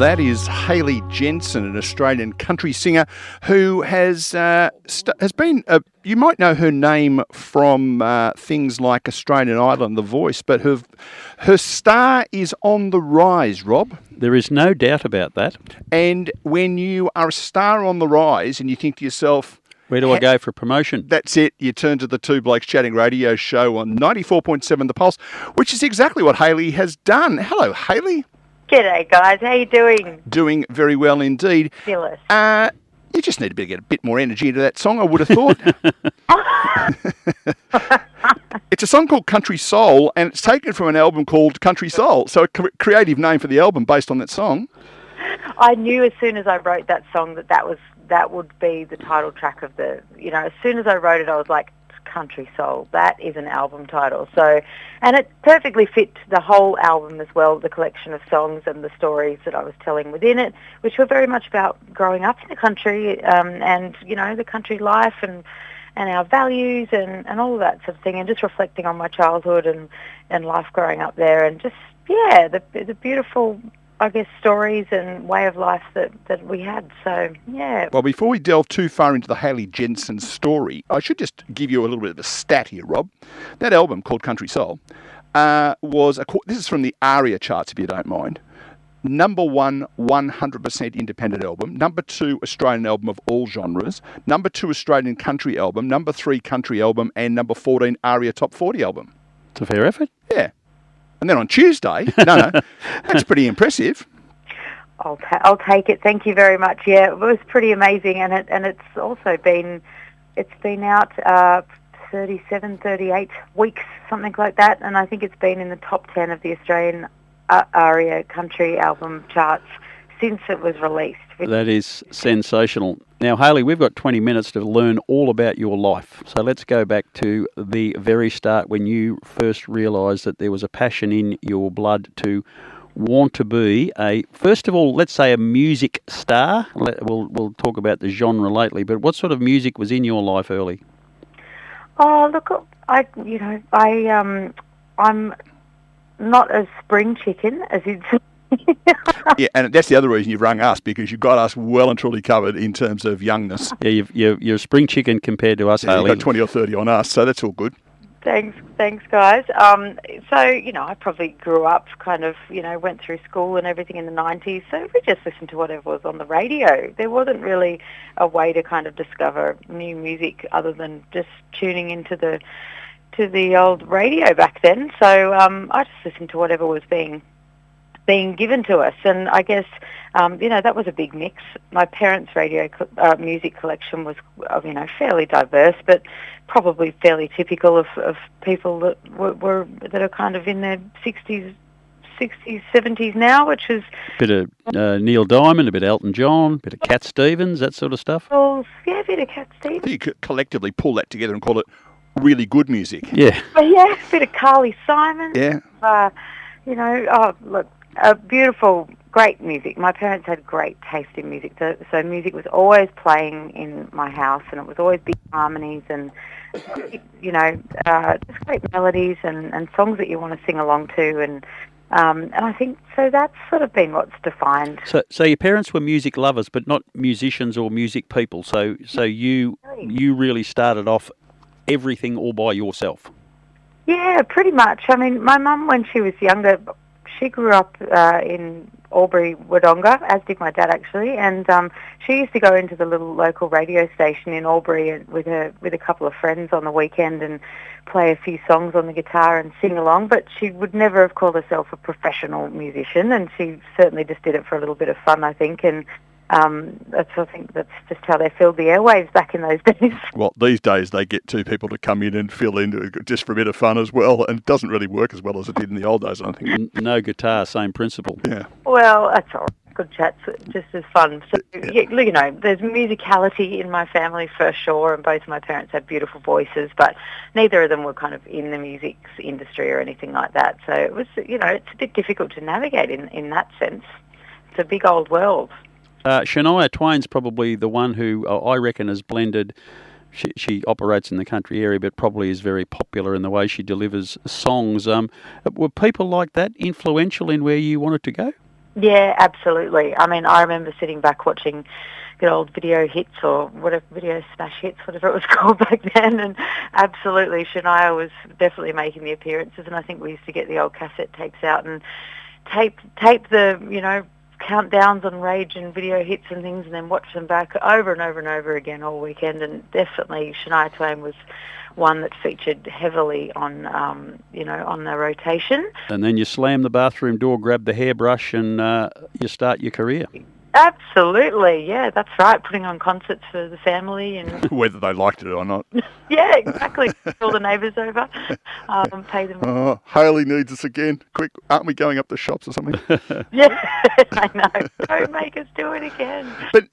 That is Hayley Jensen, an Australian country singer who has been. You might know her name from things like Australian Idol and The Voice, but her star is on the rise, Rob. There is no doubt about that. And when you are a star on the rise and you think to yourself, where do I go for promotion? That's it. You turn to the Two Blokes Chatting radio show on 94.7 The Pulse, which is exactly what Hayley has done. Hello, Hayley. G'day, guys. How you doing? Doing very well indeed. Fabulous. You just need to get a bit more energy into that song, I would have thought. It's a song called Country Soul, and it's taken from an album called Country Soul. So a creative name for the album based on that song. I knew as soon as I wrote that song that would be the title track of the, as soon as I wrote it, I was like, Country Soul, that is an album title. So, and it perfectly fit the whole album as well, the collection of songs and the stories that I was telling within it, which were very much about growing up in the country, and, the country life and our values and all of that sort of thing, and just reflecting on my childhood and life growing up there, and just, the beautiful, I guess, stories and way of life that we had. So, yeah. Well, before we delve too far into the Hayley Jensen story, I should just give you a little bit of a stat here, Rob. That album called Country Soul this is from the ARIA charts, if you don't mind. Number 1, 100% independent album. Number 2, Australian album of all genres. Number 2, Australian country album. Number 3, country album. And number 14, ARIA Top 40 album. It's a fair effort. Yeah. And then on Tuesday, that's pretty impressive. I'll take it. Thank you very much. Yeah, it was pretty amazing, and it's also been out 37, 38 weeks, something like that, and I think it's been in the top 10 of the Australian ARIA country album charts since it was released. That is sensational. Now, Hayley, we've got 20 minutes to learn all about your life. So let's go back to the very start when you first realised that there was a passion in your blood to want to be first of all, let's say a music star. We'll talk about the genre lately, but what sort of music was in your life early? Oh, look, I'm not as spring chicken as you'd say. Yeah, and that's the other reason you've rung us, because you've got us well and truly covered in terms of youngness. Yeah, you're a spring chicken compared to us, Hayley. You've got 20 or 30 on us, so that's all good. Thanks, guys. So, I probably grew up kind of, went through school and everything in the 90s, so we just listened to whatever was on the radio. There wasn't really a way to kind of discover new music other than just tuning into the old radio back then. So I just listened to whatever was being given to us, and I guess that was a big mix. My parents' music collection was fairly diverse, but probably fairly typical of people that are kind of in their 60s, 70s now, which is a bit of Neil Diamond, a bit of Elton John, a bit of Cat Stevens, that sort of stuff. Well, yeah, a bit of Cat Stevens. You could collectively pull that together and call it really good music. Yeah. Yeah, a bit of Carly Simon. Yeah. Beautiful, great music. My parents had great taste in music, so music was always playing in my house, and it was always big harmonies and, just great melodies and songs that you want to sing along to, and I think so that's sort of been what's defined. So your parents were music lovers, but not musicians or music people. So you really started off everything all by yourself. Yeah, pretty much. I mean, my mum, when she was younger, she grew up in Albury, Wodonga, as did my dad actually, and she used to go into the little local radio station in Albury with a couple of friends on the weekend and play a few songs on the guitar and sing along, but she would never have called herself a professional musician, and she certainly just did it for a little bit of fun, I think, and I think that's just how they filled the airwaves back in those days. Well, these days they get two people to come in and fill in just for a bit of fun as well, and it doesn't really work as well as it did in the old days, I think. No guitar, same principle. Yeah. Well, that's all right. Good chats, just as fun. So, there's musicality in my family for sure, and both of my parents had beautiful voices, but neither of them were kind of in the music industry or anything like that. So it was, it's a bit difficult to navigate in that sense. It's a big old world. Shania Twain's probably the one who I reckon has blended. She operates in the country area, but probably is very popular in the way she delivers songs. Were people like that influential in where you wanted to go? Yeah, absolutely. I mean, I remember sitting back watching good old video hits or whatever, video smash hits, whatever it was called back then, and absolutely Shania was definitely making the appearances, and I think we used to get the old cassette tapes out and tape the, countdowns on Rage and video hits and things, and then watch them back over and over and over again all weekend, and definitely Shania Twain was one that featured heavily on, on the rotation. And then you slam the bathroom door, grab the hairbrush, and you start your career. Absolutely, yeah, that's right. Putting on concerts for the family and whether they liked it or not. Yeah, exactly. All the neighbours over, pay them. Oh, Hayley needs us again. Quick, aren't we going up the shops or something? Yeah, I know. Don't make us do it again. But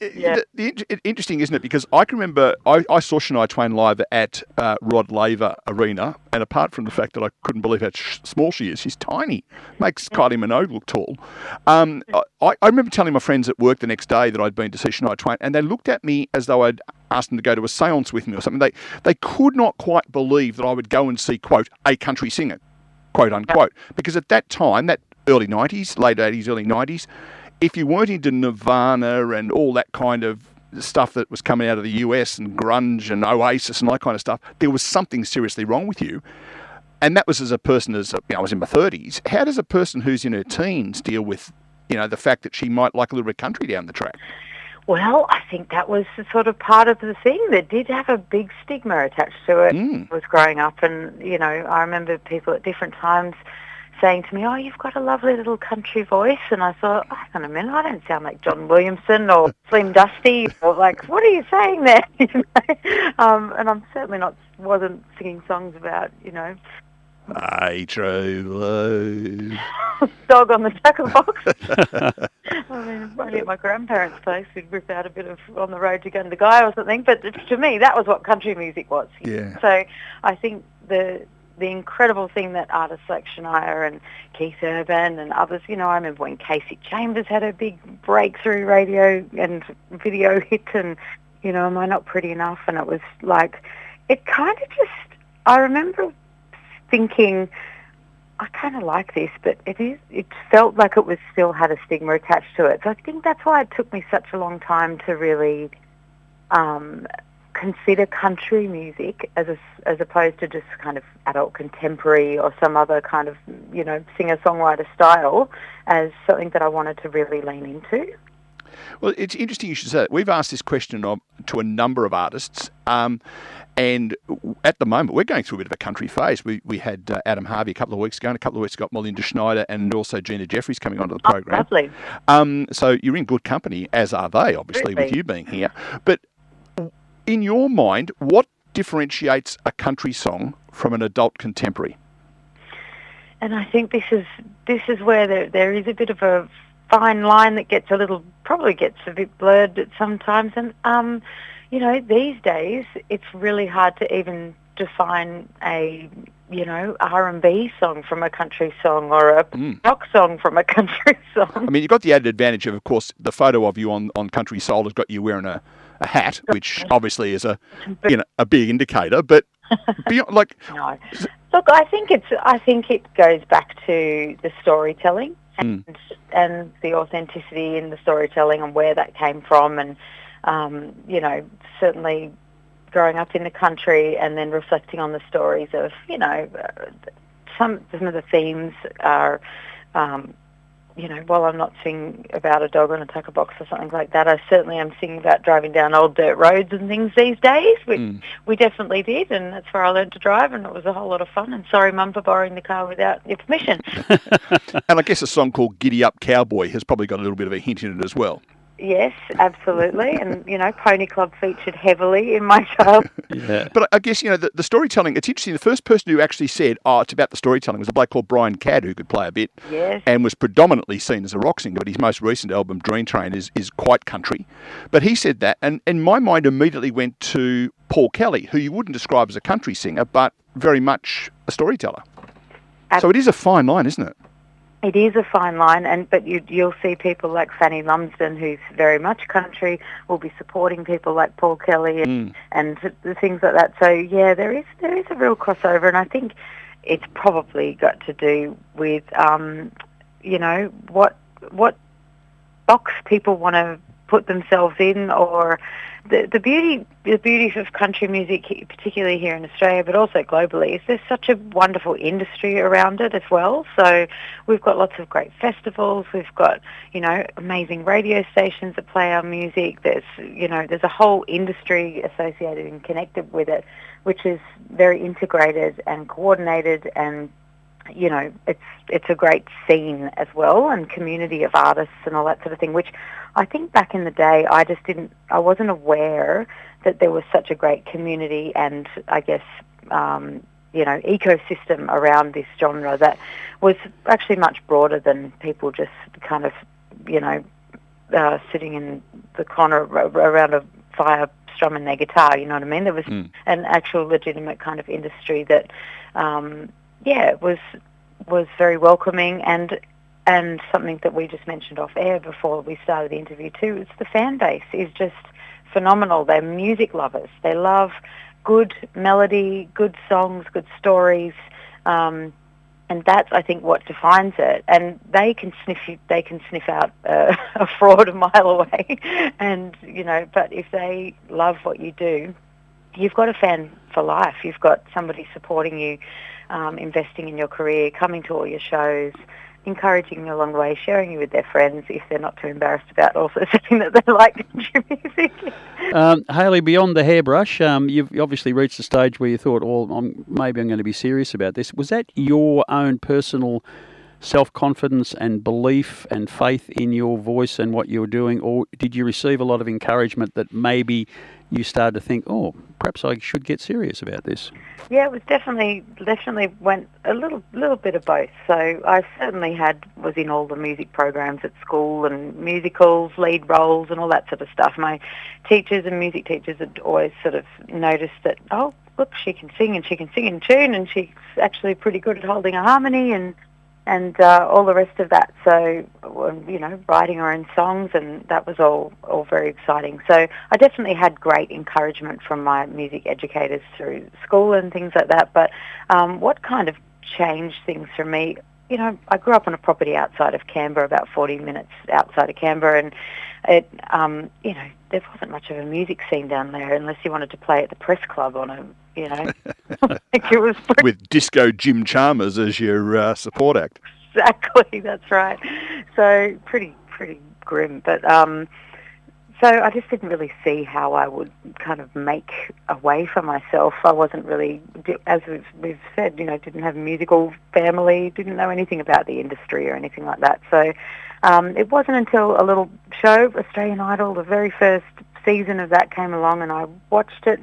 interesting, isn't it? Because I can remember I saw Shania Twain live at Rod Laver Arena, and apart from the fact that I couldn't believe how small she is, she's tiny. Makes Kylie Minogue look tall. I remember telling my friends at work the next day that I'd been to see Shania Twain, and they looked at me as though I'd asked them to go to a séance with me or something. They could not quite believe that I would go and see, quote, a country singer, quote unquote. Because at that time, that early 90s, late 80s, early 90s, if you weren't into Nirvana and all that kind of stuff that was coming out of the US and grunge and Oasis and all that kind of stuff, there was something seriously wrong with you. And that was as a person, I was in my 30s. How does a person who's in her teens deal with, the fact that she might like a little bit of country down the track? Well, I think that was sort of part of the thing that did have a big stigma attached to it. Was growing up, and, I remember people at different times saying to me, "Oh, you've got a lovely little country voice," and I thought, oh, hang on a minute, I don't sound like John Williamson or Slim Dusty, or like, what are you saying there? And I'm certainly wasn't singing songs about, Hey, true love. Dog on the tackle box. I mean, only at my grandparents' place, we'd rip out a bit of On the Road to Gundagai or something. But to me, that was what country music was. Yeah. So I think the incredible thing that artists like Shania and Keith Urban and others, I remember when Casey Chambers had a big breakthrough radio and video hit, and, Am I Not Pretty Enough? And it was like, it kind of just, I remember thinking, I kind of like this, but it felt like it was still had a stigma attached to it. So I think that's why it took me such a long time to really consider country music as opposed to just kind of adult contemporary or some other kind of, singer-songwriter style as something that I wanted to really lean into. Well, it's interesting you should say that. We've asked this question to a number of artists, and at the moment we're going through a bit of a country phase. We had Adam Harvey a couple of weeks ago, and a couple of weeks ago Melinda Schneider and also Gina Jeffries coming onto the program. Oh, lovely. So you're in good company, as are they, obviously, with you being here. But in your mind, what differentiates a country song from an adult contemporary? And I think this is where there is a bit of a fine line that probably gets a bit blurred at sometimes. And, these days it's really hard to even define a, R&B song from a country song or a rock song from a country song. I mean, you've got the added advantage of course, the photo of you on Country Soul has got you wearing a hat, which obviously is a big indicator, but beyond, like... No. Look, I think it goes back to the storytelling and the authenticity in the storytelling and where that came from, and certainly growing up in the country and then reflecting on the stories of some of the themes are while I'm not singing about a dog on a tucker box or something like that, I certainly am singing about driving down old dirt roads and things these days, which we definitely did, and that's where I learned to drive, and it was a whole lot of fun, and sorry, Mum, for borrowing the car without your permission. And I guess a song called Giddy Up Cowboy has probably got a little bit of a hint in it as well. Yes, absolutely. And, Pony Club featured heavily in my childhood. Yeah. But I guess, the storytelling, it's interesting. The first person who actually said, it's about the storytelling was a bloke called Brian Cadd, who could play a bit. Yes. And was predominantly seen as a rock singer, but his most recent album, Dream Train, is quite country. But he said that, and my mind immediately went to Paul Kelly, who you wouldn't describe as a country singer, but very much a storyteller. So it is a fine line, isn't it? It is a fine line, but you'll see people like Fanny Lumsden, who's very much country, will be supporting people like Paul Kelly and the things like that. So yeah, there is a real crossover, and I think it's probably got to do with what box people want to put themselves in, or the beauty of country music, particularly here in Australia, but also globally, is there's such a wonderful industry around it as well. So we've got lots of great festivals. We've got, amazing radio stations that play our music. There's a whole industry associated and connected with it, which is very integrated and coordinated, and it's a great scene as well, and community of artists and all that sort of thing, which I think back in the day I wasn't aware that there was such a great community and, I guess, ecosystem around this genre that was actually much broader than people just kind of, sitting in the corner around a fire strumming their guitar, you know what I mean? There was an actual legitimate kind of industry that, was very welcoming, and something that we just mentioned off air before we started the interview too, is the fan base is just phenomenal. They're music lovers. They love good melody, good songs, good stories, and that's, I think, what defines it. And they can sniff out a fraud a mile away, and but if they love what you do, you've got a fan for life. You've got somebody supporting you, investing in your career, coming to all your shows, encouraging you along the way, sharing you with their friends if they're not too embarrassed about also saying that they like country music. Hayley, beyond the hairbrush, you've obviously reached a stage where you thought, maybe I'm going to be serious about this. Was that your own personal self-confidence and belief and faith in your voice and what you were doing, or did you receive a lot of encouragement that maybe you started to think, perhaps I should get serious about this? Yeah, it was definitely went a little bit of both. So I certainly was in all the music programs at school and musicals, lead roles and all that sort of stuff. My teachers and music teachers had always sort of noticed that, look, she can sing and she can sing in tune and she's actually pretty good at holding a harmony and all the rest of that. So, writing her own songs, and that was all very exciting. So I definitely had great encouragement from my music educators through school and things like that. But what kind of changed things for me, I grew up on a property outside of Canberra, about 40 minutes outside of Canberra, and it, there wasn't much of a music scene down there unless you wanted to play at the press club on a, like it was with Disco Jim Chalmers as your support act. Exactly, that's right. So pretty grim, but so I just didn't really see how I would kind of make a way for myself. I wasn't really, as we've said, didn't have a musical family, didn't know anything about the industry or anything like that. So it wasn't until a little show, Australian Idol, the very first season of that came along, and I watched it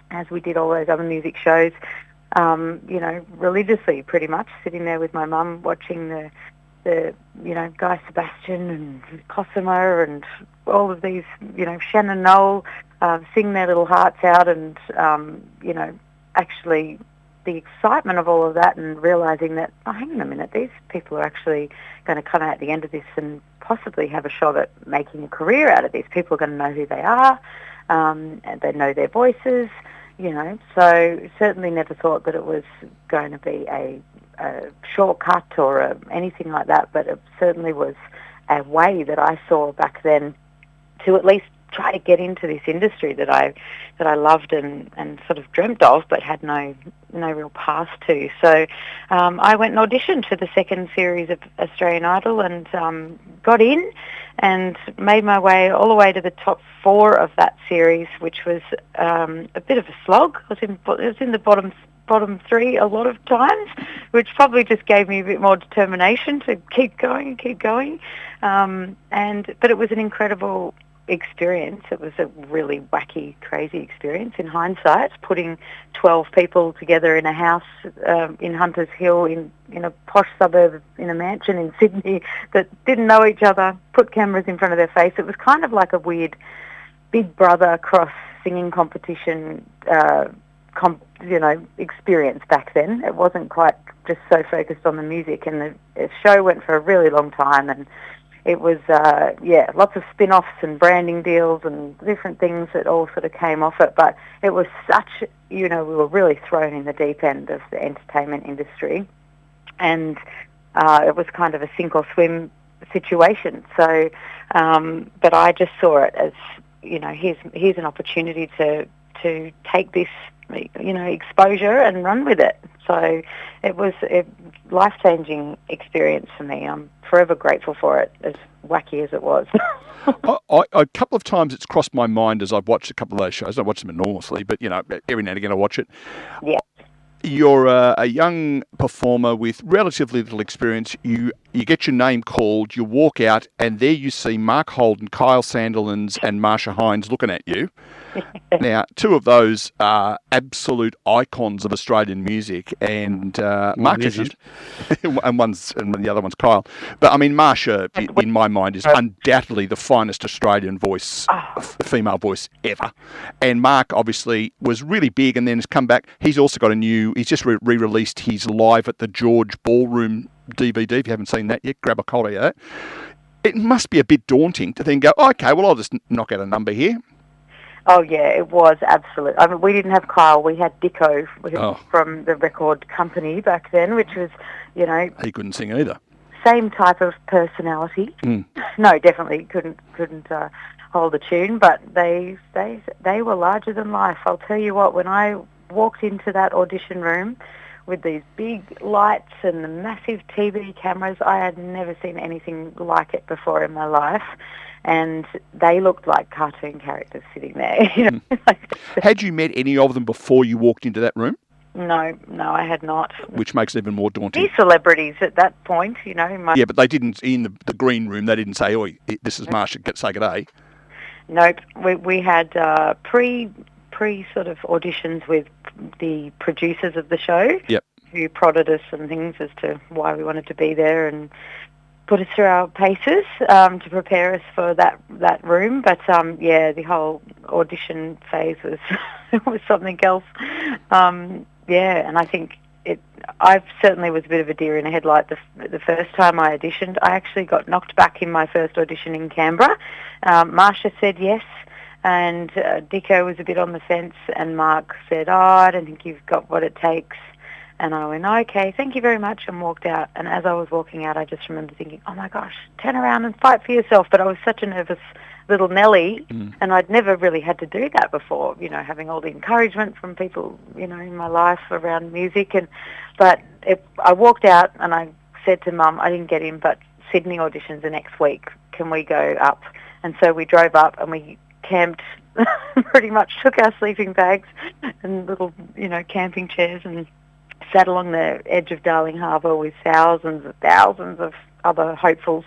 as we did all those other music shows, religiously, pretty much, sitting there with my mum watching the Guy Sebastian and Cosimo and all of these, Shannon Noel sing their little hearts out, and, actually the excitement of all of that, and realising that, hang on a minute, these people are actually going to come out at the end of this and possibly have a shot at making a career out of this. People are going to know who they are, and they know their voices, so certainly never thought that it was going to be a shortcut or anything like that, but it certainly was a way that I saw back then to at least try to get into this industry that I loved and sort of dreamt of, but had no real path to. So I went and auditioned for the second series of Australian Idol and got in and made my way all the way to the top 4 of that series, which was a bit of a slog. It was in the bottom 3 a lot of times, which probably just gave me a bit more determination to keep going. But it was an incredible experience. It was a really wacky, crazy experience in hindsight, putting 12 people together in a house in Hunters Hill in a posh suburb in a mansion in Sydney that didn't know each other, put cameras in front of their face. It was kind of like a weird Big Brother cross singing competition experience back then. It wasn't quite just so focused on the music, and the show went for a really long time, and it was, lots of spin-offs and branding deals and different things that all sort of came off it. But it was such, we were really thrown in the deep end of the entertainment industry. And it was kind of a sink or swim situation. So, but I just saw it as, here's an opportunity to take this, exposure and run with it. So it was a life-changing experience for me. I'm forever grateful for it, as wacky as it was. A couple of times it's crossed my mind as I've watched a couple of those shows. I watch them enormously, but, every now and again I watch it. Yeah. You're a young performer with relatively little experience. You get your name called, you walk out, and there you see Mark Holden, Kyle Sandilands, and Marsha Hines looking at you. Now, two of those are absolute icons of Australian music, and Mark isn't, and the other one's Kyle. But I mean, Marsha, in my mind, is undoubtedly the finest Australian voice, female voice ever. And Mark obviously was really big, and then has come back. He's also got he's just re-released his Live at the George Ballroom DVD. If you haven't seen that yet, grab a copy of that. It must be a bit daunting to then go, okay, well, I'll just knock out a number here. Oh, yeah, it was, absolutely. I mean, we didn't have Kyle. We had Dicko from the record company back then, which was, He couldn't sing either. Same type of personality. No, definitely couldn't hold a tune, but they were larger than life. I'll tell you what, when I walked into that audition room with these big lights and the massive TV cameras, I had never seen anything like it before in my life. And they looked like cartoon characters sitting there. Had you met any of them before you walked into that room? No, I had not. Which makes it even more daunting. These celebrities at that point, Yeah, but they didn't, in the green room, they didn't say, oi, this is Marsha, say good day. Nope. We had pre sort of auditions with the producers of the show. Yep. Who prodded us and things as to why we wanted to be there and put us through our paces to prepare us for that room. But the whole audition phase was something else. And I think I certainly was a bit of a deer in the headlight the first time I auditioned. I actually got knocked back in my first audition in Canberra. Marsha said yes, and Dicko was a bit on the fence, and Mark said, I don't think you've got what it takes. And I went, okay, thank you very much, and walked out. And as I was walking out, I just remember thinking, oh my gosh, turn around and fight for yourself. But I was such a nervous little Nelly, and I'd never really had to do that before, having all the encouragement from people, in my life around music. But I walked out and I said to Mum, I didn't get in, but Sydney auditions are next week. Can we go up? And so we drove up and we camped, pretty much took our sleeping bags and little, camping chairs and sat along the edge of Darling Harbour with thousands of other hopefuls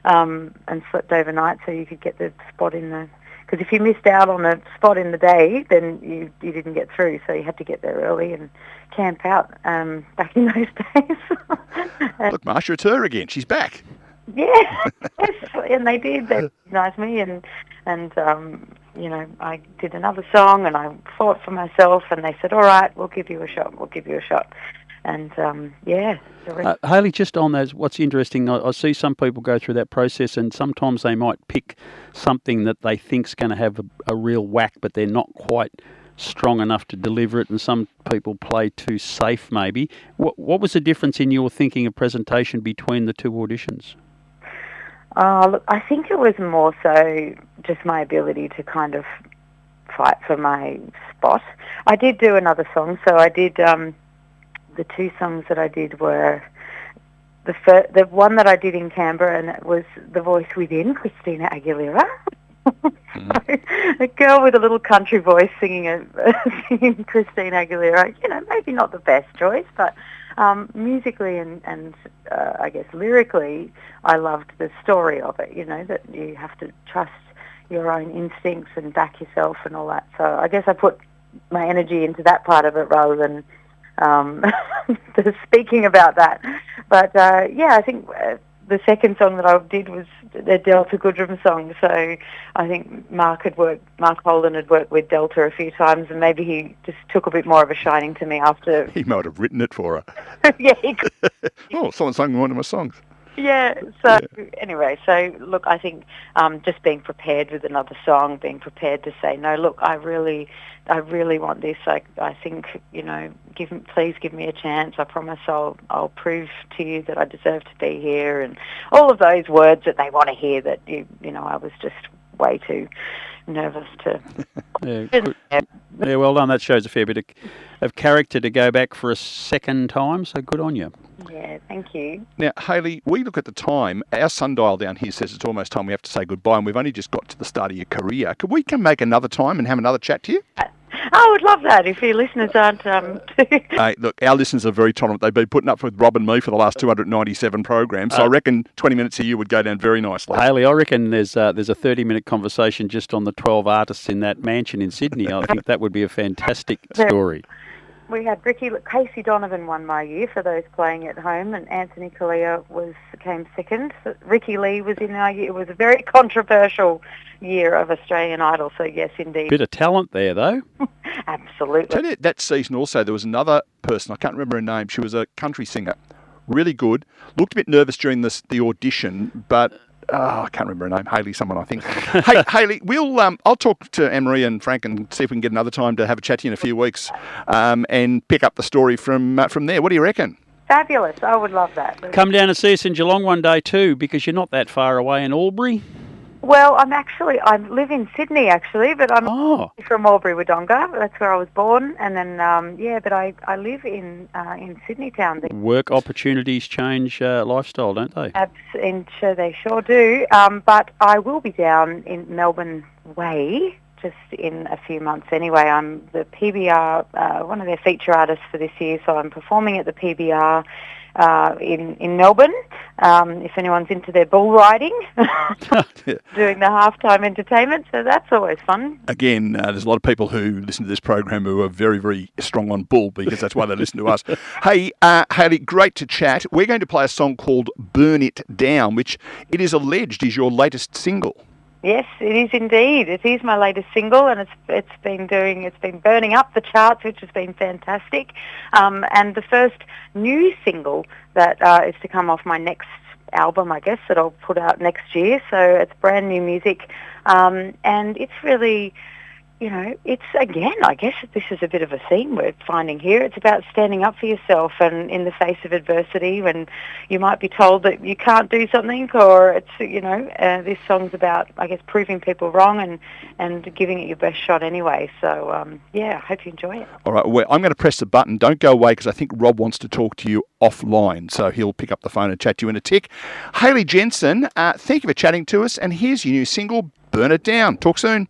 and slept overnight so you could get the spot in the... Because if you missed out on a spot in the day, then you didn't get through, so you had to get there early and camp out back in those days. Look, Marsha, it's her again. She's back. Yeah, yes, and they did. They recognised me, and I did another song, and I fought for myself, and they said, all right, we'll give you a shot. And, Hayley, just on those, what's interesting, I see some people go through that process, and sometimes they might pick something that they think's going to have a real whack, but they're not quite strong enough to deliver it, and some people play too safe, maybe. What was the difference in your thinking of presentation between the two auditions? Look, I think it was more so just my ability to kind of fight for my spot. I did do another song, so I did, the two songs that I did were the one that I did in Canberra, and it was The Voice Within, Christina Aguilera. A girl with a little country voice singing Christina Aguilera, maybe not the best choice, but musically and I guess lyrically, I loved the story of it, that you have to trust your own instincts and back yourself and all that. So I guess I put my energy into that part of it rather than the speaking about that. But I think the second song that I did was the Delta Goodrem song. So I think Mark Holden had worked with Delta a few times, and maybe he just took a bit more of a shining to me after. He might have written it for her. Yeah, he could. Oh, someone sang one of my songs. Yeah. So anyway, so look, I think just being prepared with another song, being prepared to say, no, look, I really want this. I think, please give me a chance. I promise I'll prove to you that I deserve to be here, and all of those words that they want to hear. That I was just way too nervous to. Yeah, well done. That shows a fair bit of character to go back for a second time. So good on you. Yeah, thank you. Now, Hayley, we look at the time. Our sundial down here says it's almost time we have to say goodbye, and we've only just got to the start of your career. Could we come make another time and have another chat to you? I would love that if your listeners aren't. Hey, look, our listeners are very tolerant. They've been putting up with Rob and me for the last 297 programs, so I reckon 20 minutes a year would go down very nicely. Hayley, I reckon there's a 30-minute conversation just on the 12 artists in that mansion in Sydney. I think that would be a fantastic story. We had Casey Donovan won my year for those playing at home, and Anthony Kalia came second. Ricky Lee was in our year. It was a very controversial year of Australian Idol, so yes, indeed. Bit of talent there, though. Absolutely. Tell you, that season also, there was another person, I can't remember her name, she was a country singer, really good, looked a bit nervous during the audition, but I can't remember her name. Hayley, someone I think. Hey, Hayley, I'll talk to Anne-Marie and Frank and see if we can get another time to have a chat to you in a few weeks, and pick up the story from there. What do you reckon? Fabulous. I would love that. Come down and see us in Geelong one day too, because you're not that far away in Albury. Well, I live in Sydney actually, but I'm from Albury-Wodonga. That's where I was born, and then but I live in Sydney town. Work opportunities change lifestyle, don't they? They sure do. But I will be down in Melbourne Way just in a few months anyway. I'm the PBR, one of their feature artists for this year, so I'm performing at the PBR in Melbourne. If anyone's into their bull riding, doing the halftime entertainment, so that's always fun. Again, there's a lot of people who listen to this program who are very, very strong on bull, because that's why they listen to us. Hey, Hayley, great to chat. We're going to play a song called Burn It Down, which it is alleged is your latest single. Yes, it is indeed. It is my latest single, and it's been burning up the charts, which has been fantastic. And the first new single that is to come off my next album, I guess, that I'll put out next year. So it's brand new music, and it's really, it's, again, I guess this is a bit of a theme we're finding here. It's about standing up for yourself, and in the face of adversity when you might be told that you can't do something, or it's, this song's about, I guess, proving people wrong and giving it your best shot anyway. So, I hope you enjoy it. All right, well, I'm going to press the button. Don't go away, because I think Rob wants to talk to you offline, so he'll pick up the phone and chat to you in a tick. Hayley Jensen, thank you for chatting to us, and here's your new single, Burn It Down. Talk soon.